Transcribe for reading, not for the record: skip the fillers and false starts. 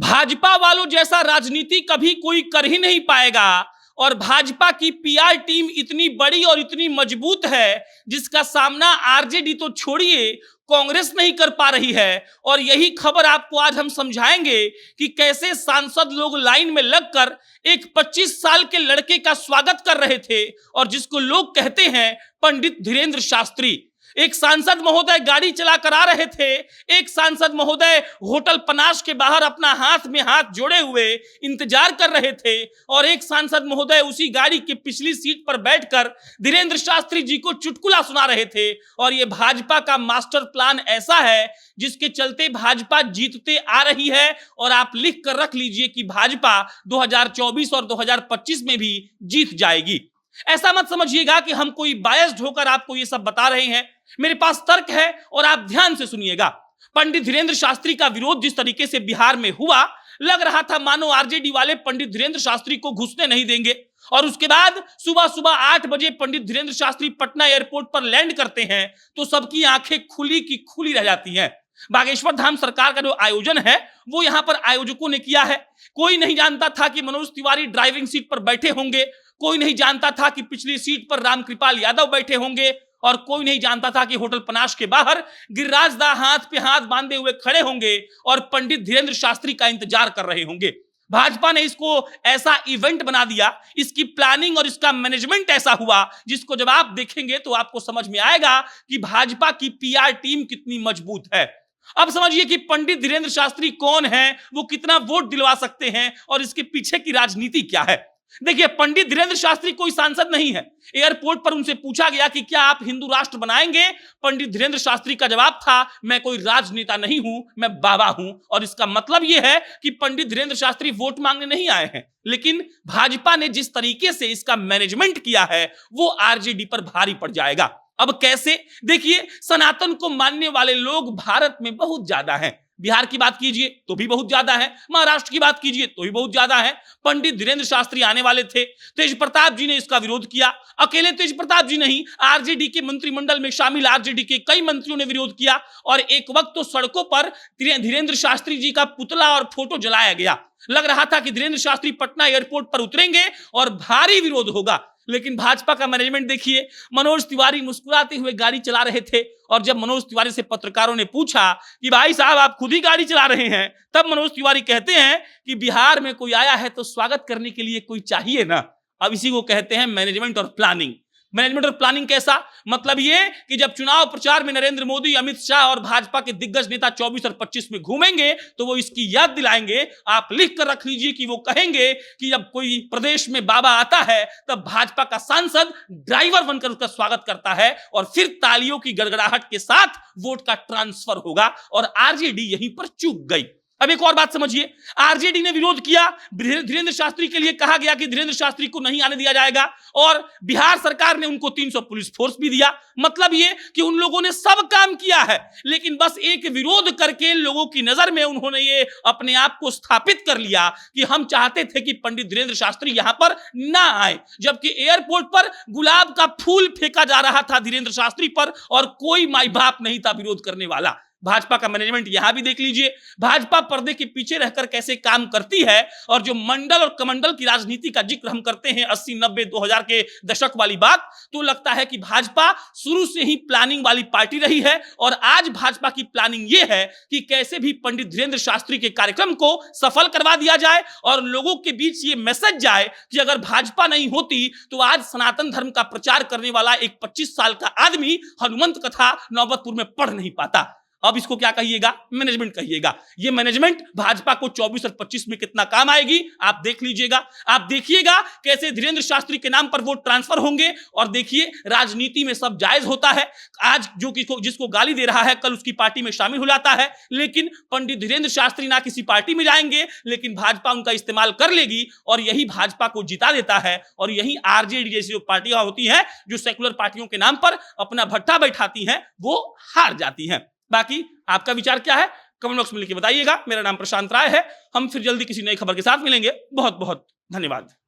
भाजपा वालों जैसा राजनीति कभी कोई कर ही नहीं पाएगा। और भाजपा की पीआर टीम इतनी बड़ी और इतनी मजबूत है जिसका सामना आरजेडी तो छोड़िए, कांग्रेस नहीं कर पा रही है। और यही खबर आपको आज हम समझाएंगे कि कैसे सांसद लोग लाइन में लगकर एक 25 साल के लड़के का स्वागत कर रहे थे और जिसको लोग कहते हैं पंडित धीरेंद्र शास्त्री। एक सांसद महोदय गाड़ी चला कर आ रहे थे, एक सांसद महोदय होटल पनाश के बाहर अपना हाथ में हाथ जोड़े हुए इंतजार कर रहे थे और एक सांसद महोदय उसी गाड़ी की पिछली सीट पर बैठकर धीरेंद्र शास्त्री जी को चुटकुला सुना रहे थे। और यह भाजपा का मास्टर प्लान ऐसा है जिसके चलते भाजपा जीतते आ रही है। और आप लिख कर रख लीजिए कि भाजपा 2024 और 2025 में भी जीत जाएगी। ऐसा मत समझिएगा कि हम कोई बायस्ड होकर आपको ये सब बता रहे हैं, मेरे पास तर्क है और आप ध्यान से सुनिएगा। पंडित धीरेंद्र शास्त्री का विरोध जिस तरीके से बिहार में हुआ, लग रहा था मानो आरजेडी वाले पंडित धीरेंद्र शास्त्री को घुसने नहीं देंगे। और उसके बाद सुबह सुबह 8 बजे पंडित धीरेंद्र शास्त्री पटना एयरपोर्ट पर लैंड करते हैं तो सबकी आंखें खुली की खुली रह जाती हैं। बागेश्वर धाम सरकार का जो आयोजन है वो यहां पर आयोजकों ने किया है। कोई नहीं जानता था कि मनोज तिवारी ड्राइविंग सीट पर बैठे होंगे, कोई नहीं जानता था कि पिछली सीट पर रामकृपाल यादव बैठे होंगे और कोई नहीं जानता था कि होटल पनाश के बाहर गिरिराज दा हाथ पे हाथ बांधे हुए खड़े होंगे और पंडित धीरेंद्र शास्त्री का इंतजार कर रहे होंगे। भाजपा ने इसको ऐसा इवेंट बना दिया, इसकी प्लानिंग और इसका मैनेजमेंट ऐसा हुआ जिसको जब आप देखेंगे तो आपको समझ में आएगा कि भाजपा की पीआर टीम कितनी मजबूत है। अब समझिए कि पंडित धीरेंद्र शास्त्री कौन है, वो कितना वोट दिलवा सकते हैं और इसके पीछे की राजनीति क्या है। देखिए, पंडित धीरेंद्र शास्त्री कोई सांसद नहीं है। एयरपोर्ट पर उनसे पूछा गया कि क्या आप हिंदू राष्ट्र बनाएंगे, पंडित धीरेंद्र शास्त्री का जवाब था, मैं कोई राजनेता नहीं हूं, मैं बाबा हूं। और इसका मतलब यह है कि पंडित धीरेंद्र शास्त्री वोट मांगने नहीं आए हैं, लेकिन भाजपा ने जिस तरीके से इसका मैनेजमेंट किया है वो आरजेडी पर भारी पड़ जाएगा। अब कैसे? देखिए, सनातन को मानने वाले लोग भारत में बहुत ज्यादा हैं। बिहार की बात कीजिए तो भी बहुत ज्यादा है, महाराष्ट्र की बात कीजिए तो भी बहुत ज्यादा है। पंडित धीरेंद्र शास्त्री आने वाले थे, तेज प्रताप जी ने इसका विरोध किया। अकेले तेज प्रताप जी नहीं, आरजेडी के मंत्रिमंडल में शामिल आरजेडी के कई मंत्रियों ने विरोध किया और एक वक्त तो सड़कों पर धीरेंद्र शास्त्री जी का पुतला और फोटो जलाया गया। लग रहा था कि धीरेंद्र शास्त्री पटना एयरपोर्ट पर उतरेंगे और भारी विरोध होगा। लेकिन भाजपा का मैनेजमेंट देखिए, मनोज तिवारी मुस्कुराते हुए गाड़ी चला रहे थे और जब मनोज तिवारी से पत्रकारों ने पूछा कि भाई साहब आप खुद ही गाड़ी चला रहे हैं, तब मनोज तिवारी कहते हैं कि बिहार में कोई आया है तो स्वागत करने के लिए कोई चाहिए ना। अब इसी को कहते हैं मैनेजमेंट और प्लानिंग। मैनेजमेंट और प्लानिंग कैसा? मतलब ये कि जब चुनाव प्रचार में नरेंद्र मोदी, अमित शाह और भाजपा के दिग्गज नेता 24 और 25 में घूमेंगे तो वो इसकी याद दिलाएंगे। आप लिख कर रख लीजिए कि वो कहेंगे कि जब कोई प्रदेश में बाबा आता है तब भाजपा का सांसद ड्राइवर बनकर उसका स्वागत करता है और फिर तालियों की गड़गड़ाहट के साथ वोट का ट्रांसफर होगा। और आरजेडी यहीं पर चूक गई। अब एक और बात समझिए, आरजेडी ने विरोध किया, धीरेंद्र शास्त्री के लिए कहा गया कि धीरेंद्र शास्त्री को नहीं आने दिया जाएगा और बिहार सरकार ने उनको 300 पुलिस फोर्स भी दिया। मतलब ये कि उन लोगों ने सब काम किया है, लेकिन बस एक विरोध करके लोगों की नजर में उन्होंने ये अपने आप को स्थापित कर लिया कि हम चाहते थे कि पंडित धीरेंद्र शास्त्री यहां पर ना आए। जबकि एयरपोर्ट पर गुलाब का फूल फेंका जा रहा था धीरेंद्र शास्त्री पर और कोई माई बाप नहीं था विरोध करने वाला। भाजपा का मैनेजमेंट यहां भी देख लीजिए, भाजपा पर्दे के पीछे रहकर कैसे काम करती है। और जो मंडल और कमंडल की राजनीति का जिक्र हम करते हैं 80, 90, 2000 के दशक वाली बात, तो लगता है कि भाजपा शुरू से ही प्लानिंग वाली पार्टी रही है। और आज भाजपा की प्लानिंग यह है कि कैसे भी पंडित धीरेंद्र शास्त्री के कार्यक्रम को सफल करवा दिया जाए और लोगों के बीच ये मैसेज जाए कि अगर भाजपा नहीं होती तो आज सनातन धर्म का प्रचार करने वाला एक 25 साल का आदमी हनुमंत कथा नौबतपुर में पढ़ नहीं पाता। अब इसको क्या कहिएगा? मैनेजमेंट कहिएगा। ये मैनेजमेंट भाजपा को 24 और 25 में कितना काम आएगी आप देख लीजिएगा। आप देखिएगा कैसे धीरेंद्र शास्त्री के नाम पर वोट ट्रांसफर होंगे। और देखिए, राजनीति में सब जायज होता है। आज जो जिसको गाली दे रहा है कल उसकी पार्टी में शामिल हो जाता है। लेकिन पंडित धीरेंद्र शास्त्री ना किसी पार्टी में जाएंगे, लेकिन भाजपा उनका इस्तेमाल कर लेगी और यही भाजपा को जिता देता है। और यही आरजेडी जैसी जो पार्टियां होती हैं जो सेकुलर पार्टियों के नाम पर अपना भट्टा बैठाती हैं, वो हार जाती हैं। बाकी आपका विचार क्या है कमेंट बॉक्स में लिख के बताइएगा। मेरा नाम प्रशांत राय है। हम फिर जल्दी किसी नई खबर के साथ मिलेंगे। बहुत बहुत धन्यवाद।